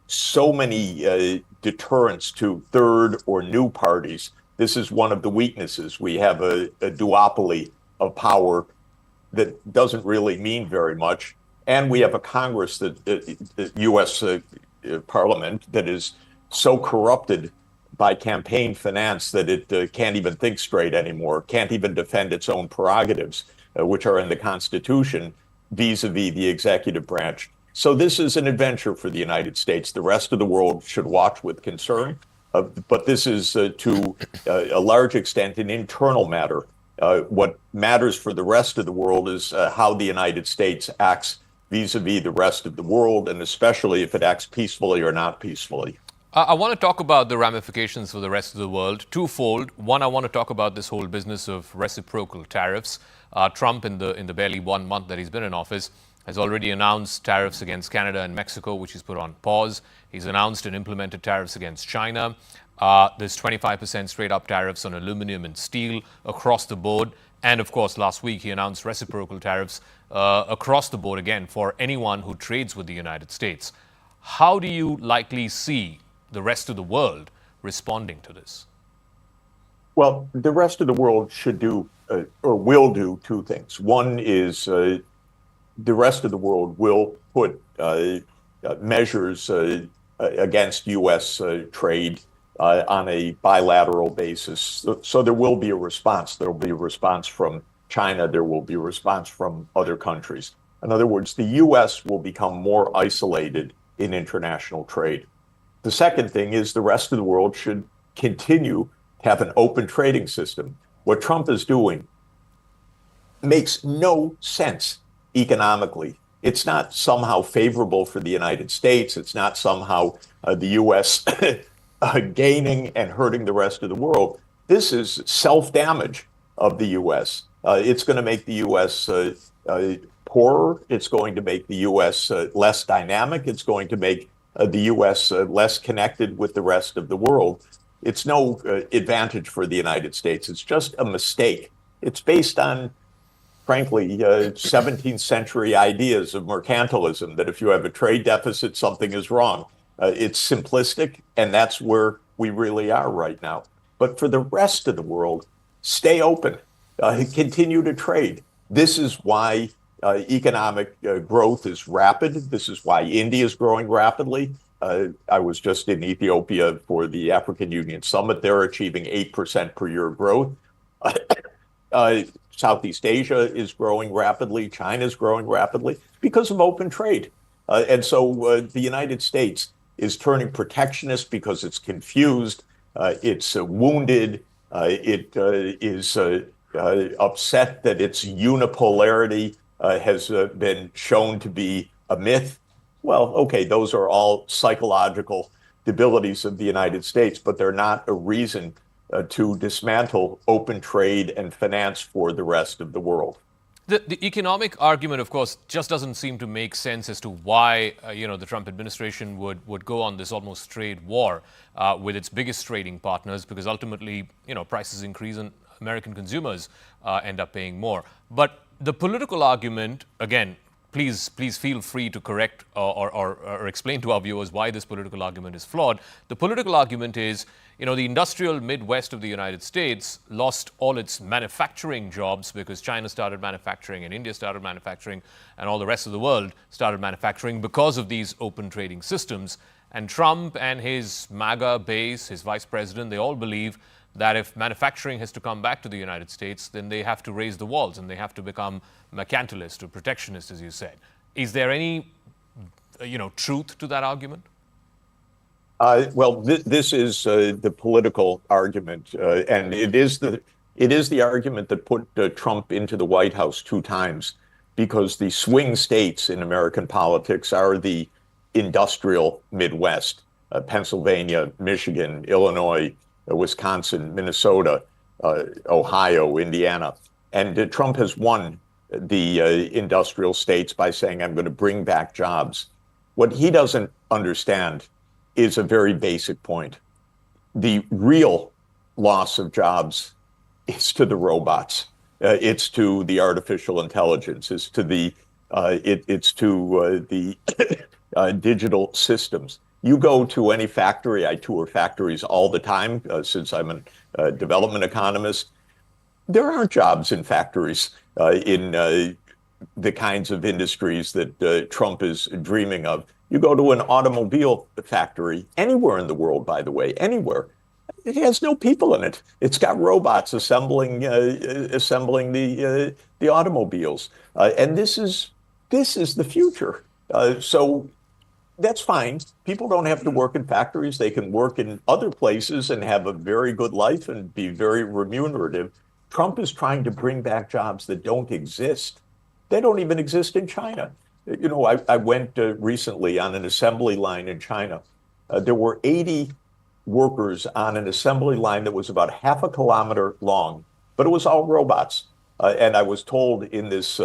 so many deterrents to third or new parties. This is one of the weaknesses. We have a duopoly of power that doesn't really mean very much. And we have a Congress, the U.S. Parliament, that is so corrupted by campaign finance that it can't even think straight anymore, can't even defend its own prerogatives, which are in the Constitution, vis-a-vis the executive branch. So this is an adventure for the United States. The rest of the world should watch with concern. But this is, to a large extent, an internal matter. What matters for the rest of the world is how the United States acts vis-a-vis the rest of the world, and especially if it acts peacefully or not peacefully. I want to talk about the ramifications for the rest of the world, twofold. One, I want to talk about this whole business of reciprocal tariffs. Trump, in the barely 1 month that he's been in office, has already announced tariffs against Canada and Mexico, which he's put on pause. He's announced and implemented tariffs against China. There's 25% straight-up tariffs on aluminum and steel across the board. And, of course, last week he announced reciprocal tariffs across the board, again, for anyone who trades with the United States. How do you likely see the rest of the world responding to this? Well, the rest of the world should do or will do two things. One is the rest of the world will put measures against U.S. trade on a bilateral basis. So there will be a response. There will be a response from China. There will be a response from other countries. In other words, the U.S. will become more isolated in international trade. The second thing is the rest of the world should continue to have an open trading system. What Trump is doing makes no sense economically. It's not somehow favorable for the United States. It's not somehow the U.S. Gaining and hurting the rest of the world. This is self-damage of the U.S. It's going to make the U.S. Poorer. It's going to make the U.S. Less dynamic. It's going to make the U.S. Less connected with the rest of the world. It's no advantage for the United States. It's just a mistake. It's based on, frankly, 17th century ideas of mercantilism, that if you have a trade deficit, something is wrong. It's simplistic, and that's where we really are right now. But for the rest of the world, stay open, continue to trade. This is why economic growth is rapid. This is why India is growing rapidly. I was just in Ethiopia for the African Union Summit. They're achieving 8% per year growth. Southeast Asia is growing rapidly. China is growing rapidly because of open trade. And so the United States is turning protectionist because it's confused, it's wounded, it is upset that its unipolarity has been shown to be a myth. Well, okay, those are all psychological debilities of the United States, but they're not a reason to dismantle open trade and finance for the rest of the world. The economic argument, of course, just doesn't seem to make sense as to why the Trump administration would go on this almost trade war with its biggest trading partners, because ultimately, prices increase and American consumers end up paying more. But the political argument, again, please feel free to correct or explain to our viewers why this political argument is flawed. The political argument is, the industrial Midwest of the United States lost all its manufacturing jobs because China started manufacturing and India started manufacturing and all the rest of the world started manufacturing because of these open trading systems. And Trump and his MAGA base, his vice president, they all believe that if manufacturing has to come back to the United States, then they have to raise the walls and they have to become mercantilist or protectionist, as you said. Is there any, truth to that argument? This is the political argument, and it is the argument that put Trump into the White House 2 times, because the swing states in American politics are the industrial Midwest: Pennsylvania, Michigan, Illinois, Wisconsin, Minnesota, Ohio, Indiana. And Trump has won the industrial states by saying, I'm going to bring back jobs. What he doesn't understand is a very basic point. The real loss of jobs is to the robots. It's to the artificial intelligence. It's to the digital systems. You go to any factory. I tour factories all the time since I'm a development economist. There aren't jobs in factories in the kinds of industries that Trump is dreaming of. You go to an automobile factory anywhere in the world, by the way, anywhere. It has no people in it. It's got robots assembling the automobiles, and this is the future. So that's fine. People don't have to work in factories. They can work in other places and have a very good life and be very remunerative. Trump is trying to bring back jobs that don't exist. They don't even exist in China. I went recently on an assembly line in China. There were 80 workers on an assembly line that was about half a kilometer long, but it was all robots. And I was told in this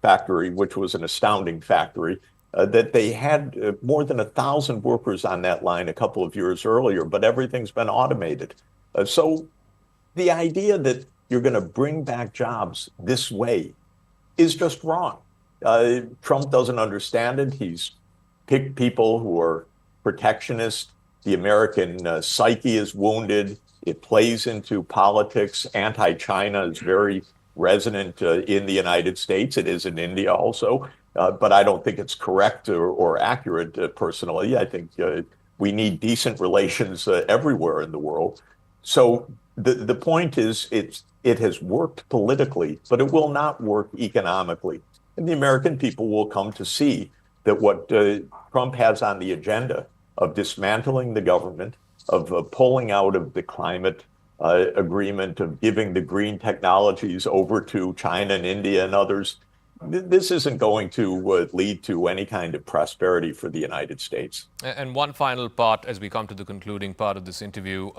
factory, which was an astounding factory, that they had more than 1,000 workers on that line a couple of years earlier, but everything's been automated. So the idea that you're going to bring back jobs this way is just wrong. Trump doesn't understand it. He's picked people who are protectionist. The American psyche is wounded. It plays into politics. Anti-China is very resonant in the United States. It is in India also. But I don't think it's correct or accurate personally. I think We need decent relations everywhere in the world. So the point is, it has worked politically, but it will not work economically. And the American people will come to see that what Trump has on the agenda of dismantling the government, of pulling out of the climate agreement, of giving the green technologies over to China and India and others, this isn't going to lead to any kind of prosperity for the United States. And one final part, as we come to the concluding part of this interview,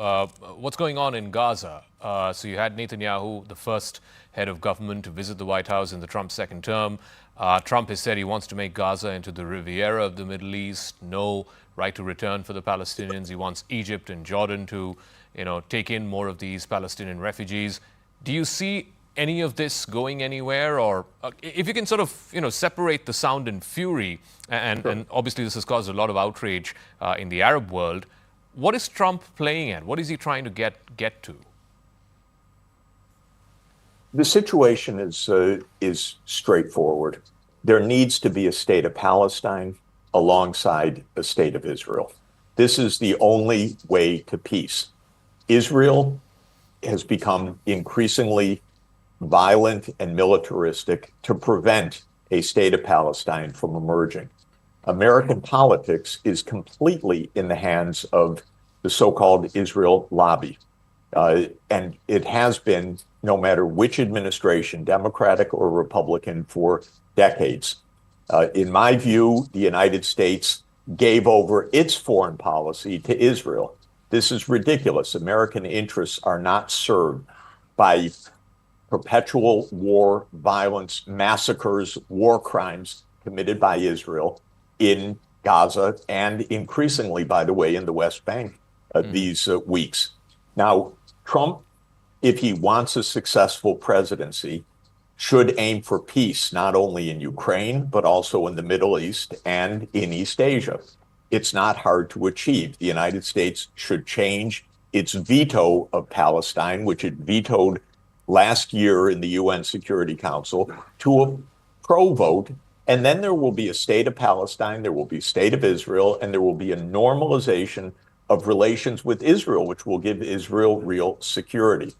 what's going on in Gaza? So you had Netanyahu, the first head of government to visit the White House in the Trump second term. Trump has said he wants to make Gaza into the Riviera of the Middle East, no right to return for the Palestinians. He wants Egypt and Jordan to, take in more of these Palestinian refugees. Do you see any of this going anywhere? Or if you can sort of, separate the sound and fury, and obviously this has caused a lot of outrage in the Arab world, what is Trump playing at? What is he trying to get to? The situation is straightforward. There needs to be a state of Palestine alongside a state of Israel. This is the only way to peace. Israel has become increasingly violent and militaristic to prevent a state of Palestine from emerging. American politics is completely in the hands of the so-called Israel lobby. And it has been, no matter which administration, Democratic or Republican, for decades. In my view, the United States gave over its foreign policy to Israel. This is ridiculous. American interests are not served by perpetual war, violence, massacres, war crimes committed by Israel in Gaza and increasingly, by the way, in the West Bank these weeks. Now, Trump, if he wants a successful presidency, should aim for peace, not only in Ukraine, but also in the Middle East and in East Asia. It's not hard to achieve. The United States should change its veto of Palestine, which it vetoed last year in the UN Security Council, to a pro vote. And then there will be a state of Palestine, there will be a state of Israel, and there will be a normalization of relations with Israel, which will give Israel real security.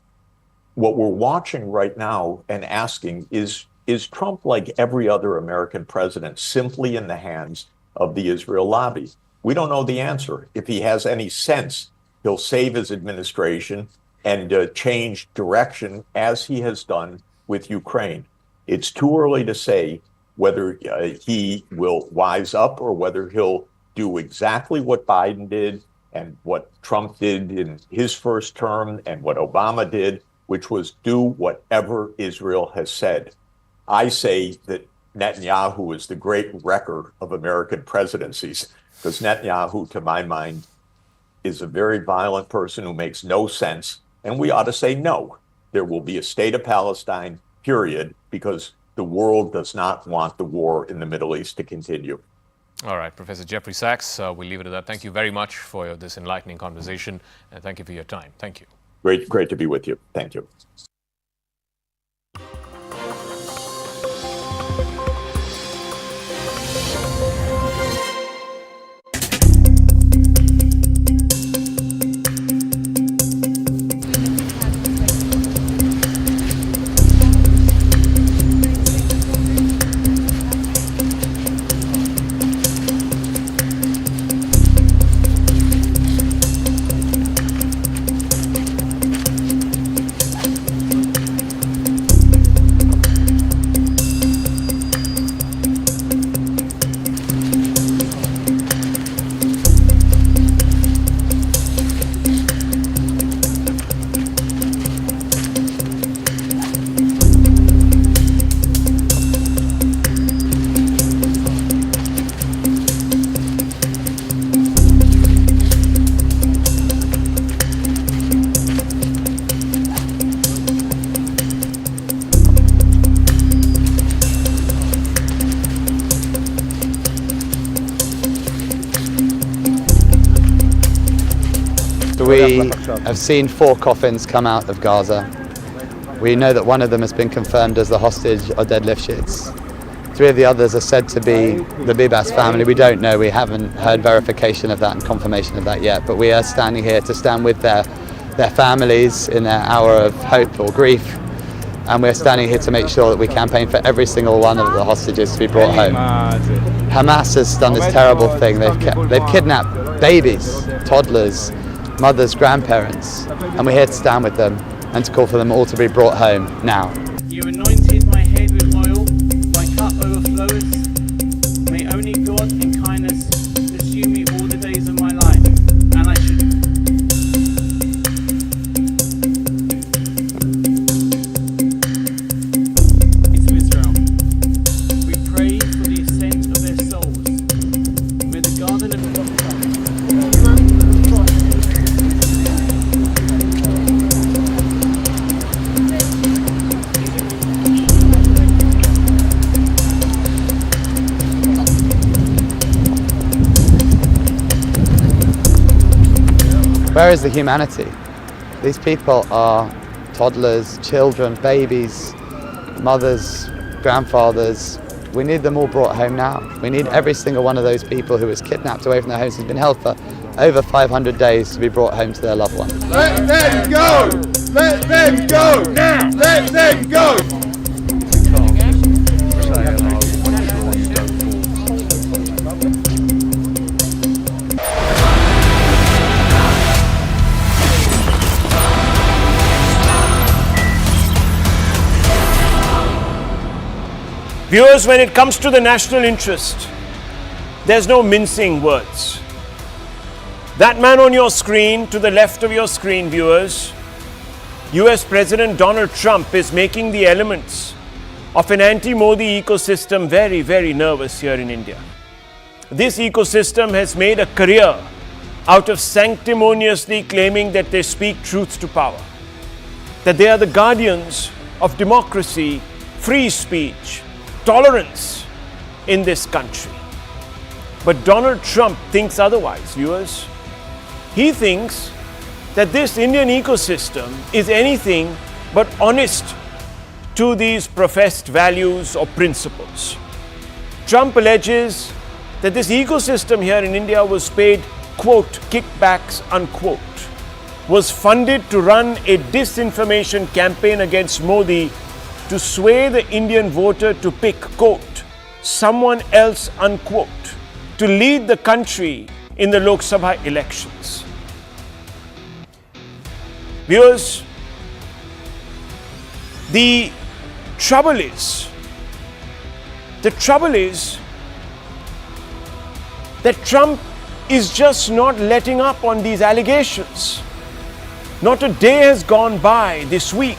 What we're watching right now and asking is Trump, like every other American president, simply in the hands of the Israel lobby? We don't know the answer. If he has any sense, he'll save his administration and change direction as he has done with Ukraine. It's too early to say whether he will wise up or whether he'll do exactly what Biden did and what Trump did in his first term and what Obama did, which was do whatever Israel has said. I say that Netanyahu is the great wrecker of American presidencies, because Netanyahu, to my mind, is a very violent person who makes no sense. And we ought to say no. There will be a state of Palestine, period, because the world does not want the war in the Middle East to continue. All right, Professor Jeffrey Sachs, we'll leave it at that. Thank you very much for this enlightening conversation, and thank you for your time. Thank you. Great to be with you. Thank you. We have seen 4 coffins come out of Gaza. We know that one of them has been confirmed as the hostage Oded Lifshitz. 3 of the others are said to be the Bibas family. We don't know. We haven't heard verification of that and confirmation of that yet. But we are standing here to stand with their families in their hour of hope or grief. And we're standing here to make sure that we campaign for every single one of the hostages to be brought home. Hamas has done this terrible thing. They've kidnapped babies, toddlers, mothers, grandparents. And we're here to stand with them and to call for them all to be brought home now. You anointed my head with oil, my cup overflows. May only God in kindness pursue me all the days of my life, and I should. To Israel, we pray for the ascent of their souls. May the garden of Where is the humanity? These people are toddlers, children, babies, mothers, grandfathers. We need them all brought home now. We need every single one of those people who was kidnapped away from their homes, who's been held for over 500 days, to be brought home to their loved ones. Let them go! Let them go now! Let them go! Viewers, when it comes to the national interest, there's no mincing words. That man on your screen, to the left of your screen, viewers, US President Donald Trump is making the elements of an anti-Modi ecosystem very, very nervous here in India. This ecosystem has made a career out of sanctimoniously claiming that they speak truth to power, that they are the guardians of democracy, free speech, tolerance in this country. But Donald Trump thinks otherwise, viewers. He thinks that this Indian ecosystem is anything but honest to these professed values or principles. Trump alleges that this ecosystem here in India was paid, quote, kickbacks, unquote, was funded to run a disinformation campaign against Modi to sway the Indian voter to pick, quote, someone else, unquote, to lead the country in the Lok Sabha elections. Viewers, the trouble is that Trump is just not letting up on these allegations. Not a day has gone by this week